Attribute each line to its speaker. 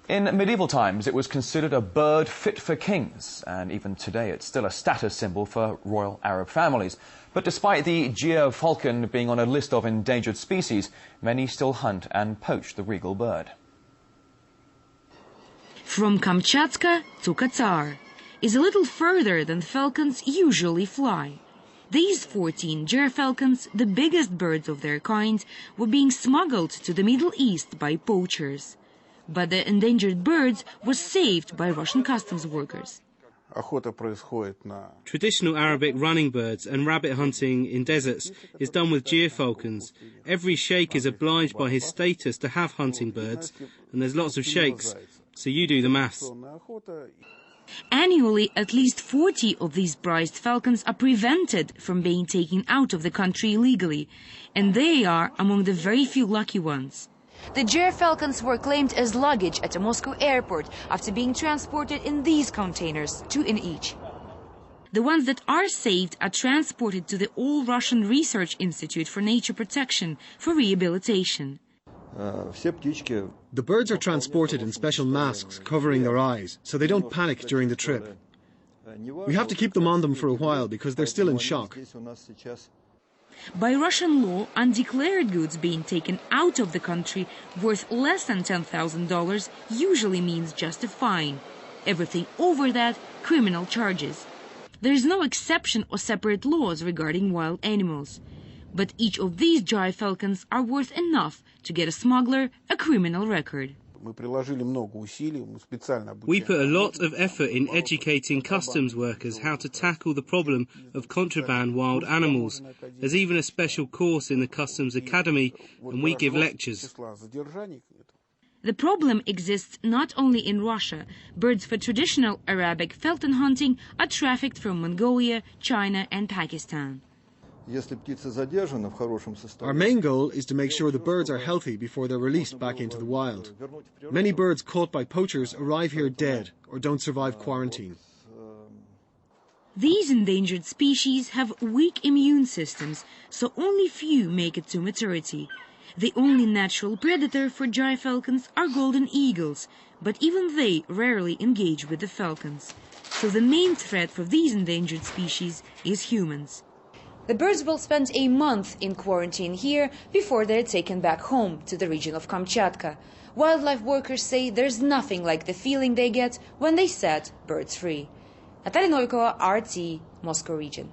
Speaker 1: In medieval times, it was considered a bird fit for kings, and even today it's still a status symbol for royal Arab families. But despite the gyr falcon being on a list of endangered species, many still hunt and poach the regal bird.
Speaker 2: From Kamchatka to Qatar is a little further than falcons usually fly. These 14 gyr falcons, the biggest birds of their kind, were being smuggled to the Middle East by poachers. But the endangered birds were saved by Russian customs workers.
Speaker 3: Traditional Arabic running birds and rabbit hunting in deserts is done with gyr falcons. Every sheikh is obliged by his status to have hunting birds, and there's lots of sheikhs, so you do the maths.
Speaker 2: Annually, at least 40 of these prized falcons are prevented from being taken out of the country illegally, and they are among the very few lucky ones. The gyr falcons were claimed as luggage at a Moscow airport after being transported in these containers, 2 in each. The ones that are saved are transported to the All-Russian Research Institute for Nature Protection for rehabilitation.
Speaker 4: The birds are transported in special masks covering their eyes, so they don't panic during the trip. We have to keep them on them for a while because they're still in shock.
Speaker 2: By Russian law, undeclared goods being taken out of the country worth less than $10,000 usually means just a fine. Everything over that, criminal charges. There is no exception or separate laws regarding wild animals. But each of these gyr falcons are worth enough to get a smuggler a criminal record.
Speaker 3: We put a lot of effort in educating customs workers how to tackle the problem of contraband wild animals. There's even a special course in the Customs Academy, and we give lectures.
Speaker 2: The problem exists not only in Russia. Birds for traditional Arabic falcon hunting are trafficked from Mongolia, China and Pakistan.
Speaker 4: Our main goal is to make sure the birds are healthy before they're released back into the wild. Many birds caught by poachers arrive here dead or don't survive quarantine.
Speaker 2: These endangered species have weak immune systems, so only few make it to maturity. The only natural predator for gyr falcons are golden eagles, but even they rarely engage with the falcons. So the main threat for these endangered species is humans. The birds will spend a month in quarantine here before they're taken back home to the region of Kamchatka. Wildlife workers say there's nothing like the feeling they get when they set birds free. Natalia Novikova, RT, Moscow region.